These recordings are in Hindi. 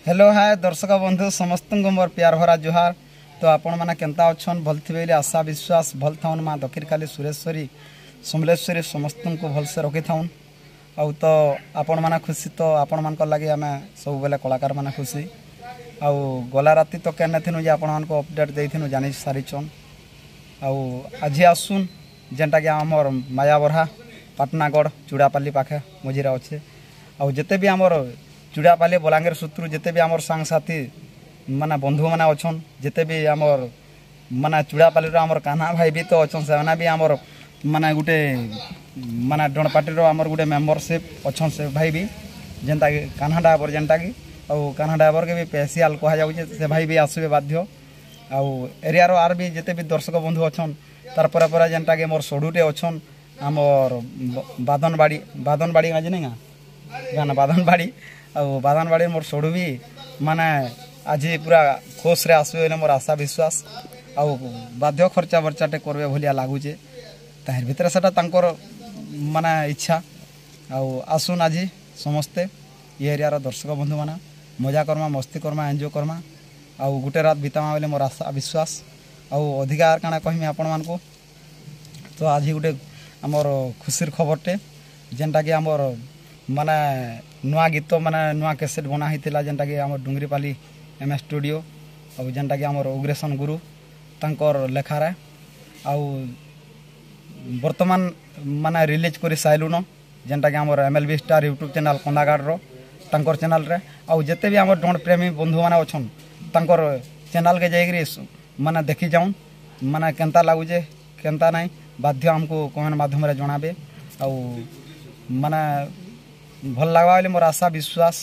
हेलो हाय दर्शक बंधु समस्त मोर प्यार भरा जुहार। तो आपण मैंने केन्ता अच्छन भल थे आशा विश्वास भल थाउन माँ दक्षिणकाली सुरेश्वरी समलेश्वरी समस्त को भलसे रखी थाउन। आउ तो आपण मैंने खुशी तो आपण मान लगे आम सब बेले कलाकार मैंने खुशी। आउ गला राति तो केने थी जे आपण को अपडेट देथि जानी सारीचन। आउ आज आसुन जेनटा कि आमर मायाबरहा पाटनागढ़ चूड़ापाली पाखे मझीरा अच्छे। आउ जिते भी आमर चूड़ापाली बलांगीर सुत्रु जिते भी आमर सांग साथी माने बंधु माने अच्छन जिते भी आमर माने चूड़ापाली आमर कान्हा भाई भी तो अच्छन से भी आमर माने गुटे माने डणपाटी आमर गुटे मेम्बरशिप अच्छन से भाई भी जेनता कि कान्हा ड्राइवर जेनटा कि आउ कान्हा ड्राइवर के भी स्पेशल कहा जाउछे से भाई भी आसबे बाध्य। आउ एरियार आर भी जिते भी दर्शक बंधु अच्छन तार पर जेनटा कि मोर सडुटे अच्छन आमर बादनबाड़ी आज नहीं गाना बादनबाड़ी आउ बादनबाड़ी मोर सडु भी माने आज पूरा खोश रे आसबे बोले मोर आशा विश्वास। आउ बाध्य खर्चा बर्चाटे करबे भलिया लागुचे ताहिर भितर सेटा तांकर माने इच्छा। आउ आसुन आज समस्ते ये एरियार दर्शक बंधु माने मजा करमा मस्ती करमा एंजॉय करमा आउ गुटे रात बितामा बोले मोर आशा विश्वास। आउ अधिकार काना कहमी आपण मान को तो आज गुटे आमर खुशीर खबरटे जेनटा कि आमर माने नुआ गीत माने नुआ कैसेट बना होता जेनटा कि आमर डुंगरीपाली एम स्टूडियो और जेनटा कि आमर उग्रेसन गुरु तांकर लेखारे आउ वर्तमान माने रिलीज कर साइलुन जेनटा कि आमर MLB स्टार यूट्यूब चैनल कंडागाड़ तांकर चैनल रे आउ जिते भी आमर डण प्रेमी बंधु माने अच्छन तांकर चैनल के जाइकरी माने देखी जाऊन माने केनता लागुचे केनता नहीं बाध्य हमको कमेंट माध्यम रे जणाबे। आउ माने भल लगवा बोले मोर आशा विश्वास।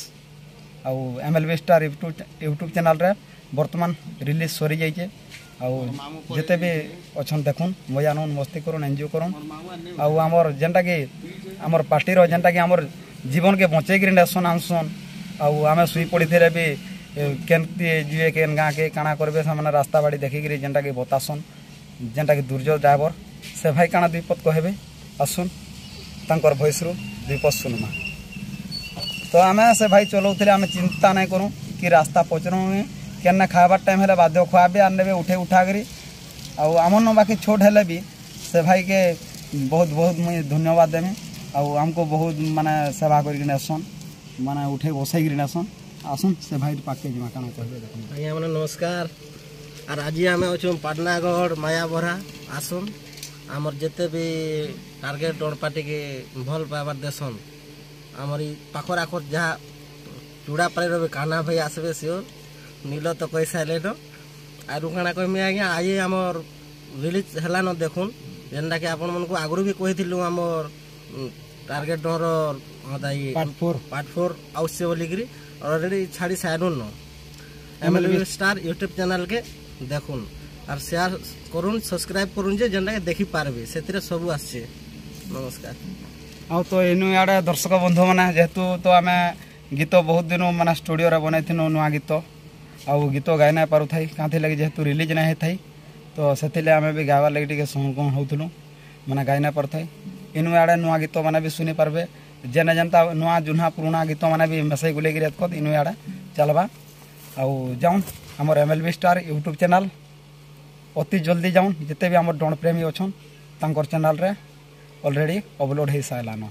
आउ MLB स्टार यूट्यूब चैनल रे वर्तमान रिलीज सरी जाइए। आउ जिते भी अच्छन देखुन मजा नौन मस्ती करुन एंजॉय करुन। आउ आमर जेनटा कि आमर पार्टी जेनटा कि आमर जीवन के बचेक नेसन आनसन आउ आम शुई पड़ी थे भी केनती जीवे केन गाँ के काଣା करबे से रास्ता बाड़ी देखिक जेनटा कि बतासन जेनटा कि दुर्जय ड्राइवर से भाई काଣା दुईपद कहबे आसुन तांकर भॉइस रु दुईपद सुनमा। तो आम से भाई चलाऊे आम चिंता नहीं करूँ कि रास्ता पचरू केना खाबार टाइम है बाध्य खुआबे आने उठे उठा करी आमन बाकी छोट हेले भी से भाई के बहुत बहुत मुझे धन्यवाद देमी। आमको बहुत माने सेवा करसन माने उठे बसई नेसन आसन से भाई पाके जमा काना कहबे देखो आज्ञा माने नमस्कार। और आज आम अच्छे पाटनागढ़ मायाबरहा आसन आमर जिते भी टार्गेट डणपाटी के भल पाइबार देसन आमर पाखर आखर जहाँ चूड़ापाली भी कान्हा भाई आसबे सियोर नील तो कही सारे आरु काଣା कहमी आज्ञा आज आमर रिलीज हेलान देखुन जेनटा कि आपण मन को आगु भी कही आमर टार्गेट डर पार्ट 4 आउसे बोलिकी ऑलरेडी छाड़ी सारूँ MLB स्टार यूट्यूब चैनल के देखुन और शेयर करुन सब्सक्राइब करुन जे जेनटा के देखि पारबे सेतिरे सब आछे। नमस्कार। आउ तो इनु आड़े दर्शक बंधु मैंने जेहेतु तो आम गीत बहुत दिन माने स्टूडियो रे बनई नुआ गीत आउ गीत गाई ना पारू थाई कहाँ लगे जेहेतु रिलीज नहीं होता तो से आम भी गावार लगे टे कौन होलु मैंने गाई ना पार थाई इनु आड़े नुआ गीत मैंने भी शुनि पार्बे जेने जनता नुआ जुन्हा पुराना गीत मैंने भी मिसई गुलेगी रेत इनु आड़े चलवा आउ जाऊन आमर MLB स्टार यूट्यूब चैनल अति जल्दी जाऊन जिते भी आमर डण प्रेमी अच्छन तांकर चैनल रे ऑलरेडी अपलोड हो सारान।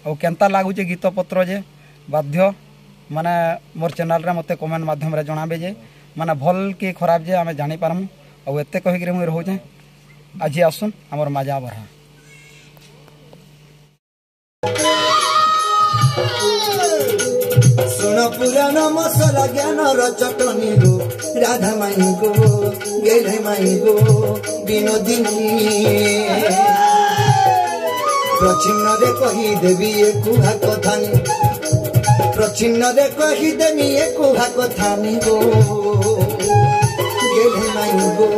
आउ केनता लागुचे गीत पत्र जे बाध्य माने मोर चैनल रे मते कमेंट माध्यम रे जणाबे जे माने भल कि खराब जे आमे जानि पारमु। आउ एते कहिक मुई रहूचे आज आसुन आमर मायाबरहा। सुन पुराण मसला ज्ञान चटनी गो राधा माई गो गेले माई गो विनोदिनी प्रचिन्न रे कही देवी कुहा कथानी प्रचिन्न रे कही देवी कुहा कथानी गो गेले माई गो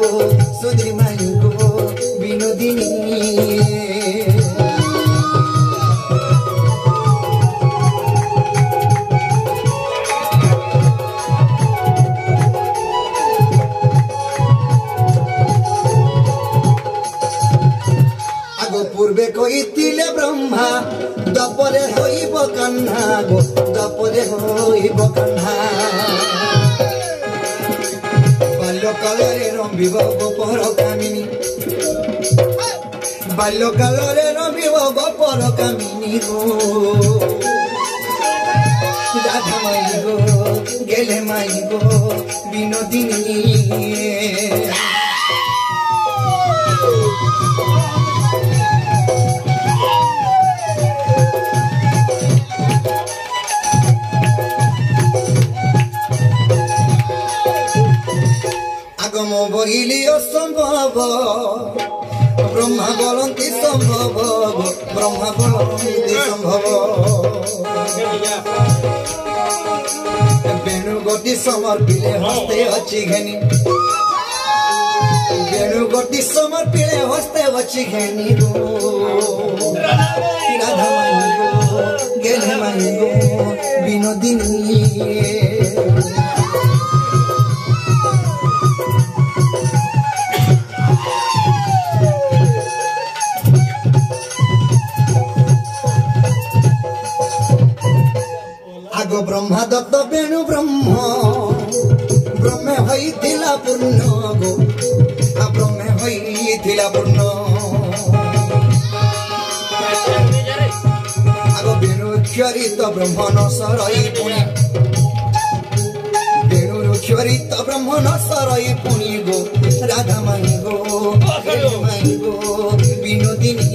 सुधरी माई गो विनोदिनी पूर्वे कही ब्रह्मा दपरे होइब कन्हा गो दपरे होई ରହିବ କାହ୍ନା ବାଲ୍ୟକାଳରେ ରମ୍ବିବ ଗୋପର କାମିନୀ ବାଲ୍ୟକାଳରେ ରମ୍ବିବ ଗୋପର କାମିନୀ ଗো রাধা মাই গো গেলে মাই গো বিনোদিনী আগম বহিলি অসম্ভব ব্রহ্মা বলন্তি সম্ভব ব্রহ্মা বলন্তি সম্ভব বেণু গতি সমর্পিলে হস্তে অছি ঘেনি বেণু গতি সমর্পিলে হস্তে অছি ঘেনি গো রাধা মাই গো গেলে মাই গো বিনোদিনী আগ ব্রহ্মা দত্ত বেণু ব্রহ্ম ব্রহ্মে হইছিলা পূর্ণ গো ব্রহ্মে হইছিলা পূর্ণ আগ বেণু চরিত ব্রহ্মণ সরই পুনি বেণুর চরিত ব্রহ্মণ সরই পুনি গো রাধা মাই গো মাই গো বিনোদিনী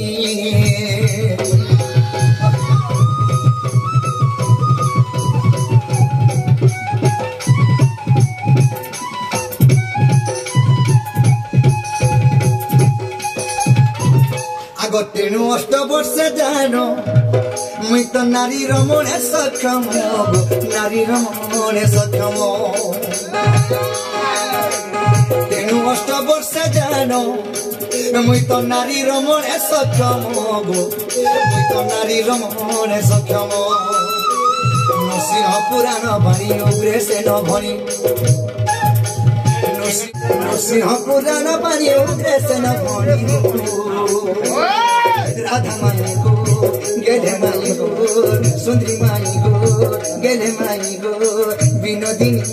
তেণু অষ্ট বর্ষে জানো মুই তো নারী রমণে সক্ষম নারী রমণে সক্ষম তেণু অষ্ট বর্ষে জানো মুই তো নারী রমণে সক্ষম মুই তো নারী রমণে সক্ষম নৃসিংহ পুরাণ বাণী উগ্রে সেন ভণি নৃসিংহ পুরাণ বাণী উগ্রে সেন ভণি রাধা মাই গো গেলে মাই গো সুন্দরী মাই গো গেলে মাই গো বিনোদিনী